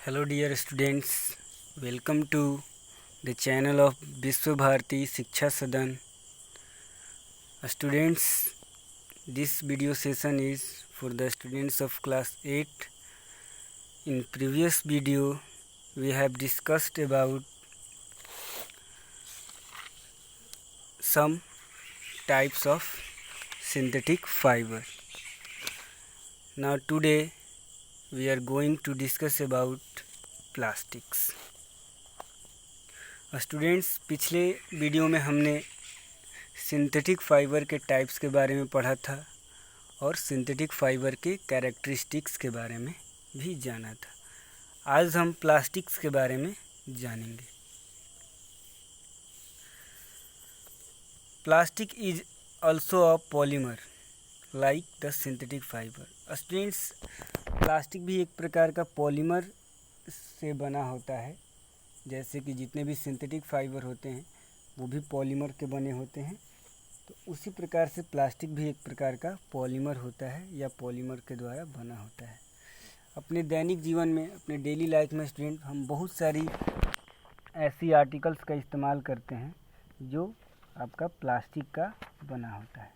Hello dear students, welcome to the channel of Vishwa Bharati Shiksha Sadan. Students, this video session is for the students of class 8. In previous video, we have discussed about some types of synthetic fiber. Now today, we are going to discuss about plastics. Students, पिछले video में हमने synthetic fibre के types के बारे में पढ़ा था और सिंथेटिक फाइबर के कैरेक्टरिस्टिक्स के बारे में भी जाना था। आज हम प्लास्टिक्स के बारे में जानेंगे। Plastic is also a polymer like the synthetic fibre. Students, plastic भी एक प्रकार का पॉलीमर से बना होता है, जैसे कि जितने भी सिंथेटिक फाइबर होते हैं वो भी पॉलीमर के बने होते हैं। तो उसी प्रकार से प्लास्टिक भी एक प्रकार का पॉलीमर होता है या पॉलीमर के द्वारा बना होता है। अपने दैनिक जीवन में, अपने डेली लाइफ में स्टूडेंट, हम बहुत सारी ऐसी आर्टिकल्स का इस्तेमाल करते हैं जो आपका प्लास्टिक का बना होता है।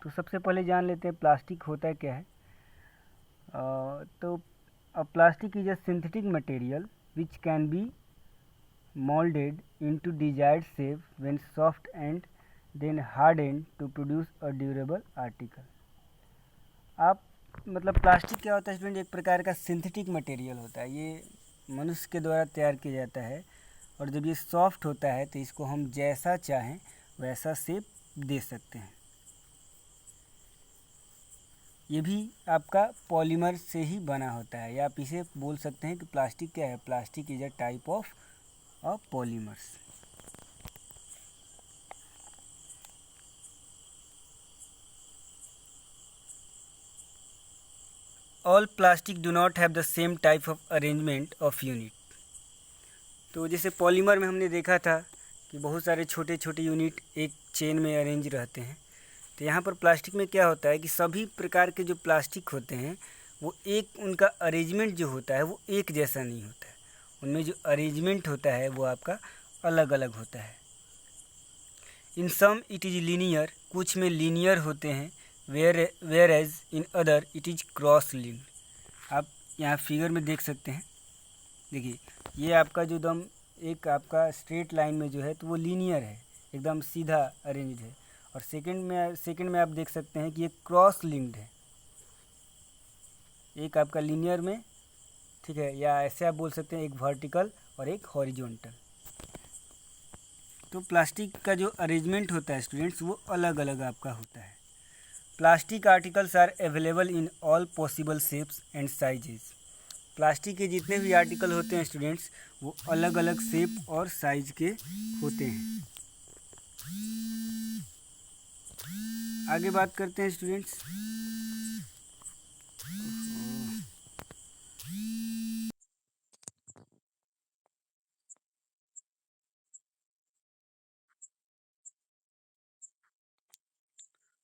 तो सबसे पहले जान लेते हैं प्लास्टिक होता क्या है। तो a plastic is a synthetic material which can be molded into desired shape when soft and then hardened to produce a durable article. आप मतलब प्लास्टिक क्या होता है स्टूडेंट? एक प्रकार का सिंथेटिक मटेरियल होता है। ये मनुष्य के द्वारा तैयार किया जाता है और जब ये सॉफ्ट होता है तो इसको हम जैसा चाहें वैसा शेप दे सकते हैं। ये भी आपका पॉलीमर से ही बना होता है, या आप इसे बोल सकते हैं कि प्लास्टिक क्या है? Plastic is a type of polymers. All plastic do not have the same type of arrangement of unit. तो जैसे पॉलीमर में हमने देखा था कि बहुत सारे छोटे छोटे यूनिट एक चेन में अरेंज रहते हैं, तो यहाँ पर प्लास्टिक में क्या होता है कि सभी प्रकार के जो प्लास्टिक होते हैं वो एक, उनका अरेंजमेंट जो होता है वो एक जैसा नहीं होता है। उनमें जो अरेंजमेंट होता है वो आपका अलग अलग होता है। In some it is linear, कुछ में लीनियर होते हैं, whereas in other it is cross linked. आप यहाँ फिगर में देख सकते हैं। देखिए, ये आपका जो दम एक आपका स्ट्रेट लाइन में जो है तो वो लीनियर है, एकदम सीधा अरेंज्ड है। और सेकंड में आप देख सकते हैं कि ये क्रॉस लिंक्ड है। एक आपका लीनियर में, ठीक है, या ऐसे आप बोल सकते हैं एक वर्टिकल और एक हॉरिजॉन्टल। तो प्लास्टिक का जो अरेंजमेंट होता है स्टूडेंट्स वो अलग अलग आपका होता है। Plastic articles are available in all possible shapes and sizes. Plastic के जितने भी आर्टिकल होते हैं स्टूडेंट्स वो अलग अलग शेप और साइज के होते हैं। आगे बात करते हैं स्टूडेंट्स।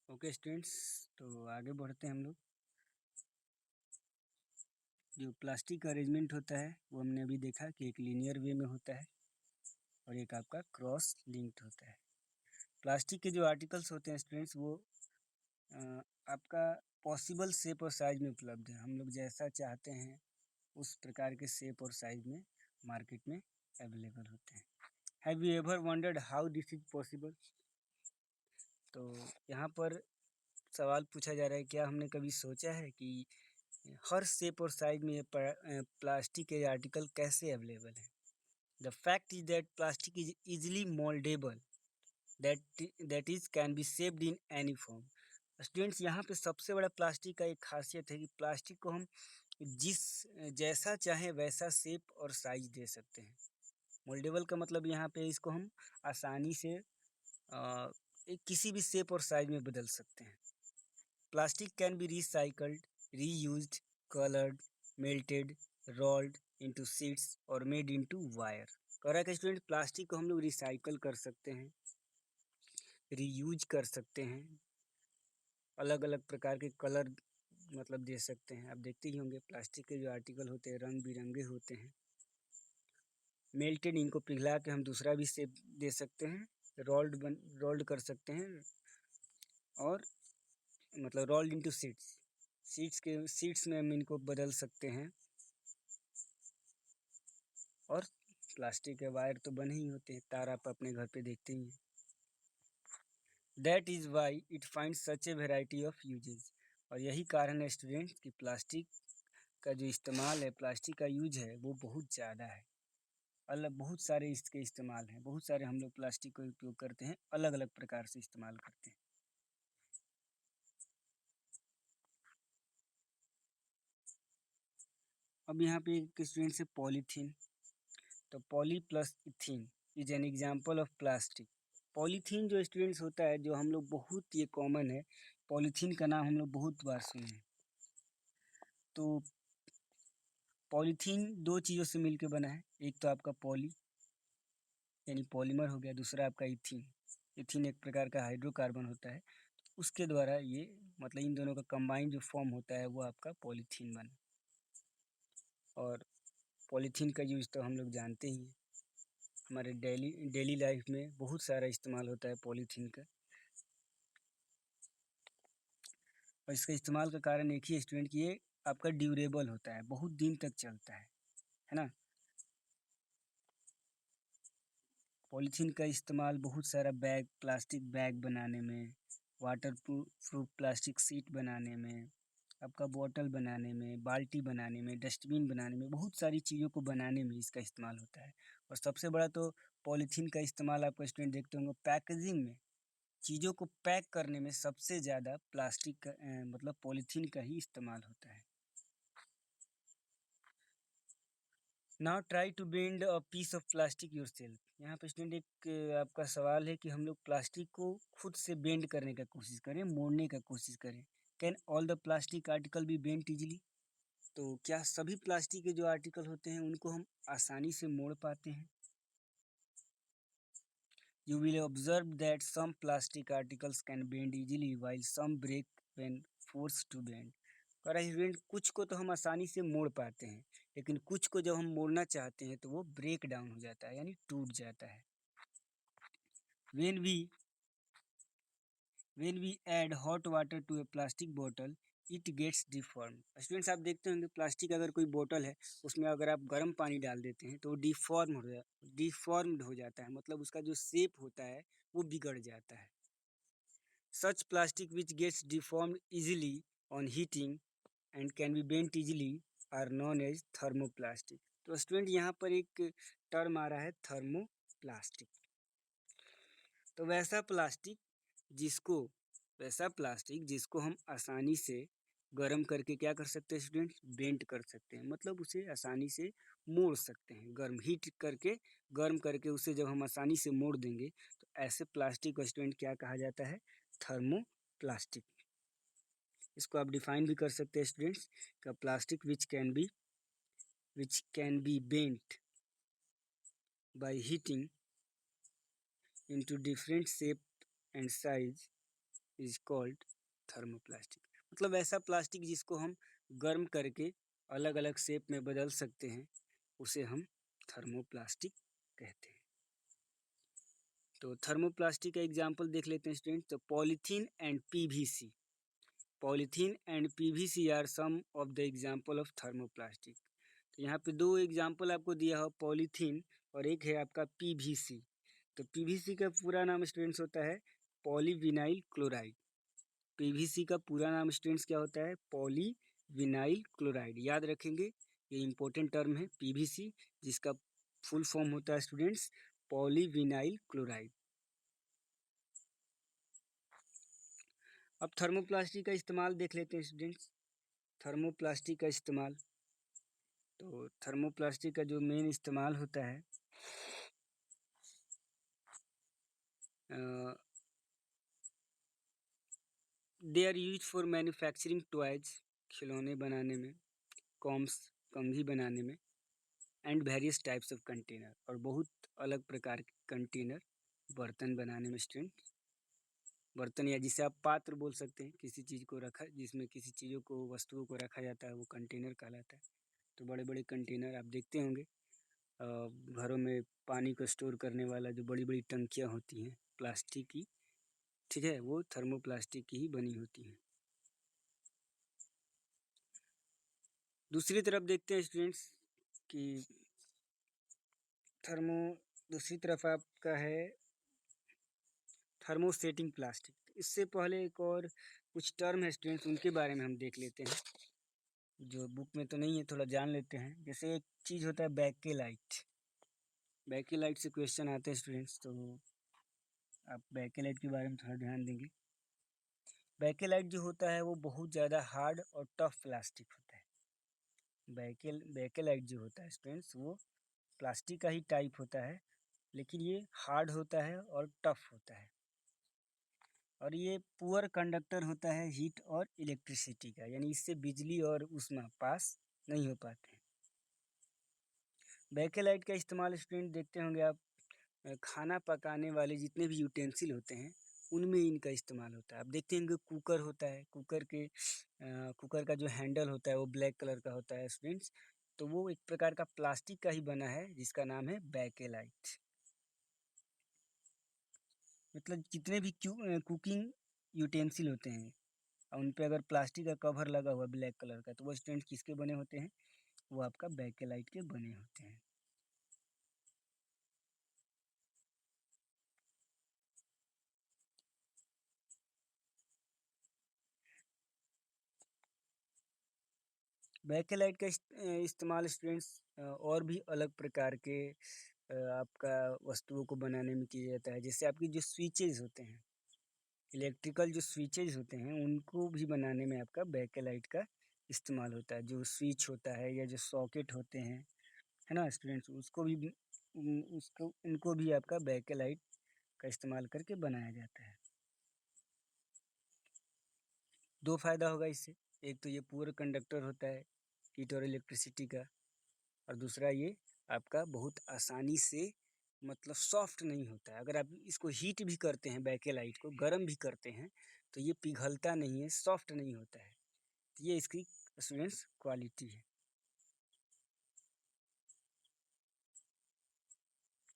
ओके स्टूडेंट्स, तो आगे बढ़ते हैं हम लोग। जो प्लास्टिक का अरेंजमेंट होता है वो हमने अभी देखा कि एक लीनियर वे में होता है और एक आपका क्रॉस लिंक्ड होता है। प्लास्टिक के जो आर्टिकल्स होते हैं स्टूडेंट्स वो आपका पॉसिबल शेप और साइज में उपलब्ध है। हम लोग जैसा चाहते हैं उस प्रकार के शेप और साइज में मार्केट में अवेलेबल होते हैं। Have you ever wondered how this is possible? तो यहाँ पर सवाल पूछा जा रहा है, क्या हमने कभी सोचा है कि हर शेप और साइज में प्लास्टिक के आर्टिकल कैसे अवेलेबल है? The fact is that plastic is easily mouldable, that is can be shaped in any form. Students, यहाँ पे सबसे बड़ा प्लास्टिक का एक खासियत है कि प्लास्टिक को हम जिस जैसा चाहें वैसा शेप और साइज दे सकते हैं। मोल्डेबल का मतलब यहाँ पे इसको हम आसानी से किसी भी शेप और साइज में बदल सकते हैं। Plastic can be recycled, reused, coloured, melted, rolled into sheets और मेड इनटू वायर। कह रहा है कि स्टूडेंट प्लास्टिक को हम लोग रिसाइकल कर सकते हैं, रीयूज कर सकते हैं, अलग अलग प्रकार के कलर मतलब दे सकते हैं। आप देखते ही होंगे प्लास्टिक के जो आर्टिकल होते हैं रंग बिरंगे होते हैं। मेल्टेड इंक को पिघला के हम दूसरा भी शेप दे सकते हैं, रोल्ड कर सकते हैं, और मतलब रोल्ड इनटू शीट्स में हम इनको बदल सकते हैं। और प्लास्टिक के वायर तो बने ही होते हैं, तार आप अपने घर पे देखते ही हैं। That is why it find such a variety of usages. और यही कारण है स्टूडेंट कि प्लास्टिक का जो इस्तेमाल है, प्लास्टिक का यूज है, वो बहुत ज़्यादा है। बहुत सारे इसके इस्तेमाल हैं, बहुत सारे हम लोग प्लास्टिक का उपयोग करते हैं, अलग अलग प्रकार से इस्तेमाल करते हैं। अब यहाँ पे एक स्टूडेंट से पॉलीथीन, तो poly plus ethene is an example of plastic. Polythene जो स्टूडेंट्स होता है, जो हम लोग बहुत ये कॉमन है, पॉलीथीन का नाम हम लोग बहुत बार सुने हैं। तो पॉलीथीन दो चीज़ों से मिलकर बना है, एक तो आपका पॉली यानी पॉलीमर हो गया, दूसरा आपका इथीन। इथीन एक प्रकार का हाइड्रोकार्बन होता है, उसके द्वारा ये मतलब इन दोनों का कंबाइन जो फॉर्म होता है वो आपका पॉलीथीन बना। और पॉलीथीन का यूज़ तो हम लोग जानते ही हैं, हमारे डेली लाइफ में बहुत सारा इस्तेमाल होता है पॉलीथीन का। और इसका इस्तेमाल का कारण एक ही स्टूडेंट कि ये आपका ड्यूरेबल होता है, बहुत दिन तक चलता है ना। पॉलीथीन का इस्तेमाल बहुत सारा प्लास्टिक बैग बनाने में, वाटर प्रूफ प्लास्टिक सीट बनाने में, आपका बोतल बनाने में, बाल्टी बनाने में, डस्टबिन बनाने में, बहुत सारी चीज़ों को बनाने में इसका इस्तेमाल होता है। और सबसे बड़ा तो पॉलीथीन का इस्तेमाल आपका स्टूडेंट देखते होंगे पैकेजिंग में, चीज़ों को पैक करने में सबसे ज़्यादा प्लास्टिक का मतलब पॉलीथीन का ही इस्तेमाल होता है। Now try to bend a piece of plastic yourself. यहाँ पे स्टूडेंट एक आपका सवाल है कि हम लोग प्लास्टिक को खुद से बेंड करने का कोशिश करें, मोड़ने का कोशिश करें। Can all the plastic article B bend easily? तो क्या सभी प्लास्टिक के जो आर्टिकल होते हैं उनको हम आसानी से मोड़ पाते हैं? You will observe that some plastic articles can bend easily while some break when forced to bend. और स्टूडेंट कुछ को तो हम आसानी से मोड़ पाते हैं, लेकिन कुछ को जब हम मोड़ना चाहते हैं तो वो ब्रेक डाउन हो जाता है, यानी टूट जाता है। When we add hot water to a plastic bottle, it gets deformed. Students आप देखते होंगे प्लास्टिक अगर कोई बोतल है, उसमें अगर आप गर्म पानी डाल देते हैं तो वो डिफॉर्म्ड हो जाता है, मतलब उसका जो शेप होता है वो बिगड़ जाता है। Such plastic which gets deformed easily on heating and can be bent easily are known as thermoplastic. तो स्टूडेंट यहाँ पर एक टर्म आ रहा है थर्मोप्लास्टिक। तो वैसा प्लास्टिक जिसको हम आसानी से गर्म करके क्या कर सकते हैं स्टूडेंट, बेंट कर सकते हैं, मतलब उसे आसानी से मोड़ सकते हैं। गर्म करके उसे जब हम आसानी से मोड़ देंगे तो ऐसे प्लास्टिक को स्टूडेंट क्या कहा जाता है, थर्मोप्लास्टिक। इसको आप डिफाइन भी कर सकते हैं स्टूडेंट्स का plastic which can be bent by heating into different shape and size is called thermoplastic. मतलब ऐसा प्लास्टिक जिसको हम गर्म करके अलग अलग शेप में बदल सकते हैं, उसे हम थर्मोप्लास्टिक कहते हैं। तो थर्मोप्लास्टिक का एग्जाम्पल देख लेते हैं स्टूडेंट। तो polythene and PVC are some of the example of thermoplastic. तो यहाँ पे दो एग्जाम्पल आपको दिया हो, पॉलीथीन और एक है आपका पीवीसी। तो पीवीसी का पूरा नाम स्टूडेंट्स होता है पॉलीविनाइल क्लोराइड। पीवीसी का पूरा नाम स्टूडेंट्स क्या होता है, पॉलीविनाइल क्लोराइड। याद रखेंगे, ये इंपॉर्टेंट टर्म है पीवीसी, जिसका फुल फॉर्म होता है स्टूडेंट्स पॉलीविनाइल क्लोराइड। अब थर्मोप्लास्टिक का इस्तेमाल देख लेते हैं स्टूडेंट्स। थर्मोप्लास्टिक का इस्तेमाल, तो थर्मोप्लास्टिक का जो मेन इस्तेमाल होता है, they are use for manufacturing toys, खिलौने बनाने में, कंघी बनाने में, and various types of container, और बहुत अलग प्रकार के कंटेनर, बर्तन बनाने में स्टूडेंट। बर्तन या जिसे आप पात्र बोल सकते हैं, किसी चीज़ को रखा जिसमें किसी चीज़ों को वस्तुओं को रखा जाता है वो कंटेनर कहलाता है। तो बड़े बड़े कंटेनर आप देखते होंगे घरों में पानी को स्टोर करने वाला जो बड़ी बड़ी टंकियाँ होती हैं प्लास्टिक की, ठीक है, वो थर्मोप्लास्टिक की ही बनी होती हैं। दूसरी तरफ देखते हैं स्टूडेंट्स कि दूसरी तरफ आपका है थर्मोसेटिंग प्लास्टिक। इससे पहले एक और कुछ टर्म है स्टूडेंट्स, उनके बारे में हम देख लेते हैं, जो बुक में तो नहीं है, थोड़ा जान लेते हैं। जैसे एक चीज़ होता है बैकेलाइट। बैकेलाइट से क्वेश्चन आते हैं स्टूडेंट्स, तो आप बैकेलाइट के बारे में थोड़ा ध्यान देंगे। बैकेलाइट जो होता है वो बहुत ज़्यादा हार्ड और टफ प्लास्टिक होता है। बैकेलाइट जो होता है स्टूडेंट्स वो प्लास्टिक का ही टाइप होता है, लेकिन ये हार्ड होता है और टफ होता है, और ये पुअर कंडक्टर होता है हीट और इलेक्ट्रिसिटी का, यानी इससे बिजली और ऊष्मा पास नहीं हो पाते हैं। बैकेलाइट का इस्तेमाल स्टूडेंट देखते होंगे आप खाना पकाने वाले जितने भी यूटेंसिल होते हैं उनमें इनका इस्तेमाल होता है। आप देखते हैं कि कुकर होता है, कुकर का जो हैंडल होता है वो ब्लैक कलर का होता है स्टूडेंट्स, तो वो एक प्रकार का प्लास्टिक का ही बना है जिसका नाम है बैकेलाइट। मतलब जितने भी कुकिंग यूटेंसिल होते हैं और उन पे अगर प्लास्टिक का कवर लगा हुआ ब्लैक कलर का, तो वो स्टूडेंट किसके बने होते हैं? वो आपका बैकेलाइट के बने होते हैं। बैकेलाइट का इस्तेमाल स्टूडेंट्स और भी अलग प्रकार के आपका वस्तुओं को बनाने में किया जाता है। जैसे आपकी जो स्विचेज होते हैं, इलेक्ट्रिकल जो स्विचेज होते हैं उनको भी बनाने में आपका बैकेलाइट का इस्तेमाल होता है। जो स्विच होता है या जो सॉकेट होते हैं, है ना स्टूडेंट्स, उसको उनको भी आपका बैकेलाइट का इस्तेमाल करके बनाया जाता है। दो फायदा होगा इससे, एक तो ये पूरा कंडक्टर होता है हीट और इलेक्ट्रिसिटी का, और दूसरा ये आपका बहुत आसानी से मतलब सॉफ्ट नहीं होता है। अगर आप इसको हीट भी करते हैं, बैकेलाइट को गर्म भी करते हैं, तो ये पिघलता नहीं है, सॉफ्ट नहीं होता है। तो ये इसकी स्टूडेंट्स क्वालिटी है।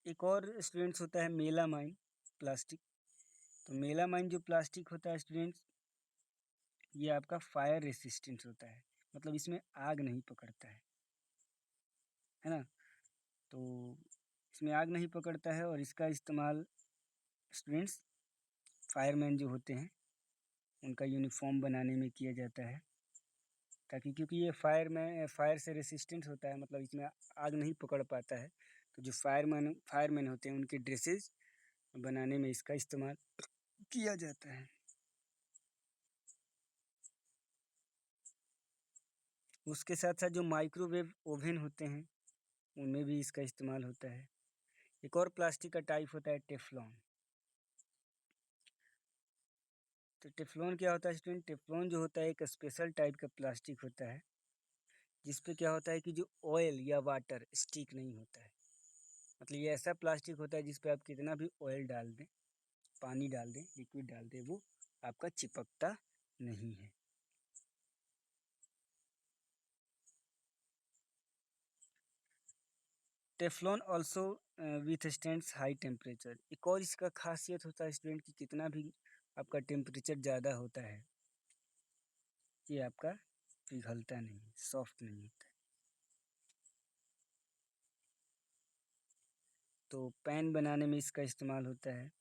एक और स्टूडेंट्स होता है मेलामाइन प्लास्टिक। तो मेलामाइन जो प्लास्टिक होता है स्टूडेंट्स, ये आपका फायर रेसिस्टेंट होता है, मतलब इसमें आग नहीं पकड़ता है ना। तो इसमें आग नहीं पकड़ता है, और इसका इस्तेमाल स्टूडेंट्स फायरमैन जो होते हैं उनका यूनिफॉर्म बनाने में किया जाता है, ताकि क्योंकि ये फायर से रेसिस्टेंट होता है, मतलब इसमें आग नहीं पकड़ पाता है, तो जो फायरमैन होते हैं उनके ड्रेसेस बनाने में इसका इस्तेमाल किया जाता है। उसके साथ साथ जो माइक्रोवेव ओवन होते हैं उनमें भी इसका इस्तेमाल होता है। एक और प्लास्टिक का टाइप होता है टेफ्लॉन। तो टेफ्लॉन क्या होता है स्टूडेंट? टेफ्लॉन जो होता है एक स्पेशल टाइप का प्लास्टिक होता है, जिसपे क्या होता है कि जो ऑयल या वाटर स्टिक नहीं होता है। मतलब ये ऐसा प्लास्टिक होता है जिसपे आप कितना भी ऑयल डाल दें, पानी डाल दें, लिक्विड डाल दें, वो आपका चिपकता नहीं है। Teflon also withstands high temperature. एक और इसका खासियत होता है स्टूडेंट कि कितना भी आपका टेम्परेचर ज़्यादा होता है, ये आपका पिघलता नहीं, सॉफ्ट नहीं होता है। तो पैन बनाने में इसका इस्तेमाल होता है,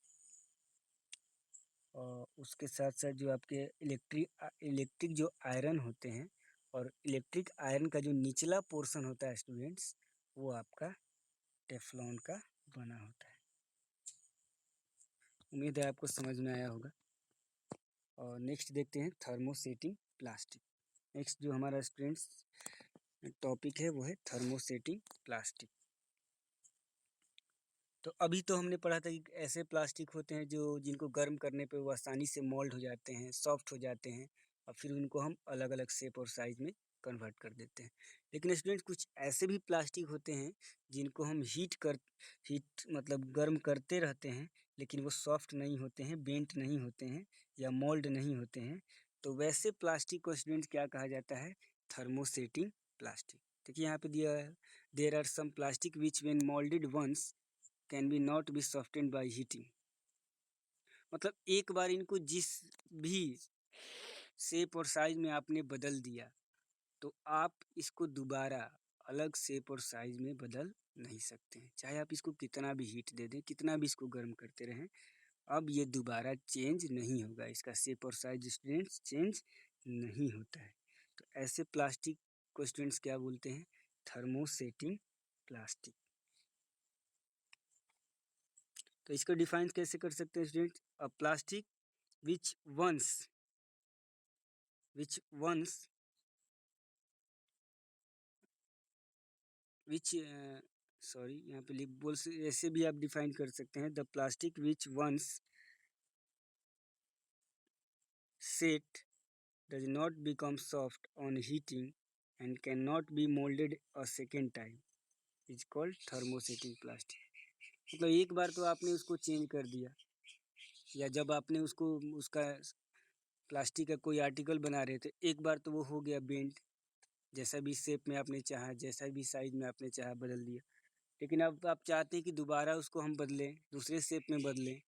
और उसके साथ साथ जो आपके इलेक्ट्रिक जो आयरन होते हैं, और इलेक्ट्रिक आयरन का जो निचला पोर्शन होता है स्टूडेंट्स, वो आपका टेफ्लॉन का बना होता है। उम्मीद है आपको समझ में आया होगा। और नेक्स्ट देखते हैं थर्मोसेटिंग प्लास्टिक। नेक्स्ट जो हमारा स्टूडेंट्स टॉपिक है वो है थर्मोसेटिंग प्लास्टिक। तो अभी तो हमने पढ़ा था कि ऐसे प्लास्टिक होते हैं जो जिनको गर्म करने पे वो आसानी से मोल्ड हो जाते हैं, सॉफ्ट हो जाते हैं, और फिर उनको हम अलग अलग शेप और साइज में कन्वर्ट कर देते हैं। लेकिन स्टूडेंट कुछ ऐसे भी प्लास्टिक होते हैं जिनको हम हीट मतलब गर्म करते रहते हैं, लेकिन वो सॉफ्ट नहीं होते हैं, बेंट नहीं होते हैं या मोल्ड नहीं होते हैं, तो वैसे प्लास्टिक को स्टूडेंट्स क्या कहा जाता है? Thermosetting plastic. देखिए यहाँ पे दिया है, there are some plastic which when moulded once can be not be softened by heating. मतलब एक बार इनको जिस भी शेप और साइज में आपने बदल दिया, तो आप इसको दोबारा अलग शेप और साइज में बदल नहीं सकते हैं, चाहे आप इसको कितना भी हीट दे दें, कितना भी इसको गर्म करते रहें, अब ये दोबारा चेंज नहीं होगा, इसका शेप और साइज स्टूडेंट्स चेंज नहीं होता है। तो ऐसे प्लास्टिक को स्टूडेंट्स क्या बोलते हैं? Thermosetting plastic. तो इसको डिफाइन कैसे कर सकते हैं students? A plastic which ones which sorry यहाँ पे बोल ऐसे भी आप डिफाइन कर सकते हैं, the plastic which once set does not become soft on heating and can not be moulded a second time is called thermosetting plastic. मतलब एक बार तो आपने उसको चेंज कर दिया, या जब आपने उसको उसका प्लास्टिक का कोई आर्टिकल बना रहे थे, एक बार तो वो हो गया बेंट, जैसा भी शेप में आपने चाहा, जैसा भी साइज में आपने चाहा बदल दिया, लेकिन अब आप चाहते हैं कि दोबारा उसको हम बदलें, दूसरे शेप में बदलें,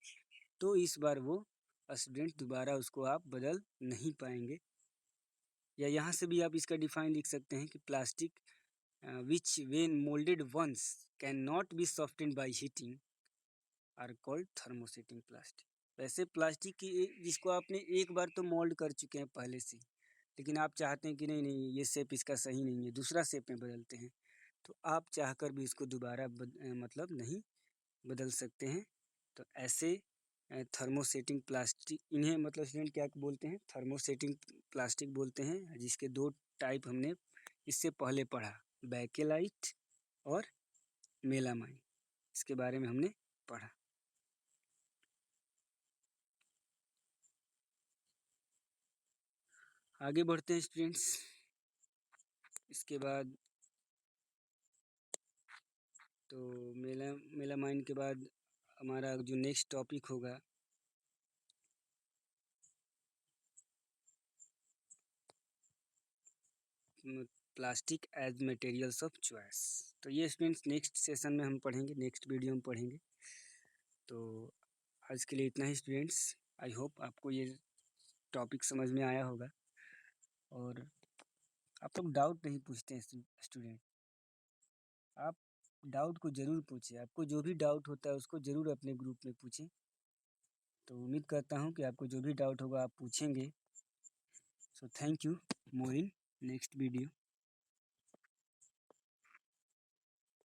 तो इस बार वो स्टूडेंट दोबारा उसको आप बदल नहीं पाएंगे। या यहाँ से भी आप इसका डिफाइन लिख सकते हैं कि plastic which when moulded once can not be softened by heating are called thermosetting plastic. वैसे प्लास्टिक की जिसको आपने एक बार तो मोल्ड कर चुके हैं पहले से, लेकिन आप चाहते हैं कि नहीं नहीं ये शेप इसका सही नहीं है, दूसरा शेप में बदलते हैं, तो आप चाहकर भी इसको दोबारा मतलब नहीं बदल सकते हैं। तो ऐसे थर्मोसेटिंग प्लास्टिक, इन्हें मतलब स्टूडेंट क्या बोलते हैं? थर्मोसेटिंग प्लास्टिक बोलते हैं, जिसके दो टाइप हमने इससे पहले पढ़ा, बैकेलाइट और मेलामाइन, इसके बारे में हमने पढ़ा। आगे बढ़ते हैं स्टूडेंट्स। इसके बाद तो मेलामाइन के बाद हमारा जो नेक्स्ट टॉपिक होगा plastic as materials of choice. तो ये स्टूडेंट्स नेक्स्ट सेशन में हम पढ़ेंगे, नेक्स्ट वीडियो में पढ़ेंगे। तो आज के लिए इतना ही स्टूडेंट्स। आई होप आपको ये टॉपिक समझ में आया होगा, और आप लोग डाउट नहीं पूछते हैं स्टूडेंट, आप डाउट को ज़रूर पूछें, आपको जो भी डाउट होता है उसको ज़रूर अपने ग्रुप में पूछें। तो उम्मीद करता हूँ कि आपको जो भी डाउट होगा आप पूछेंगे। So thank you, more in next video.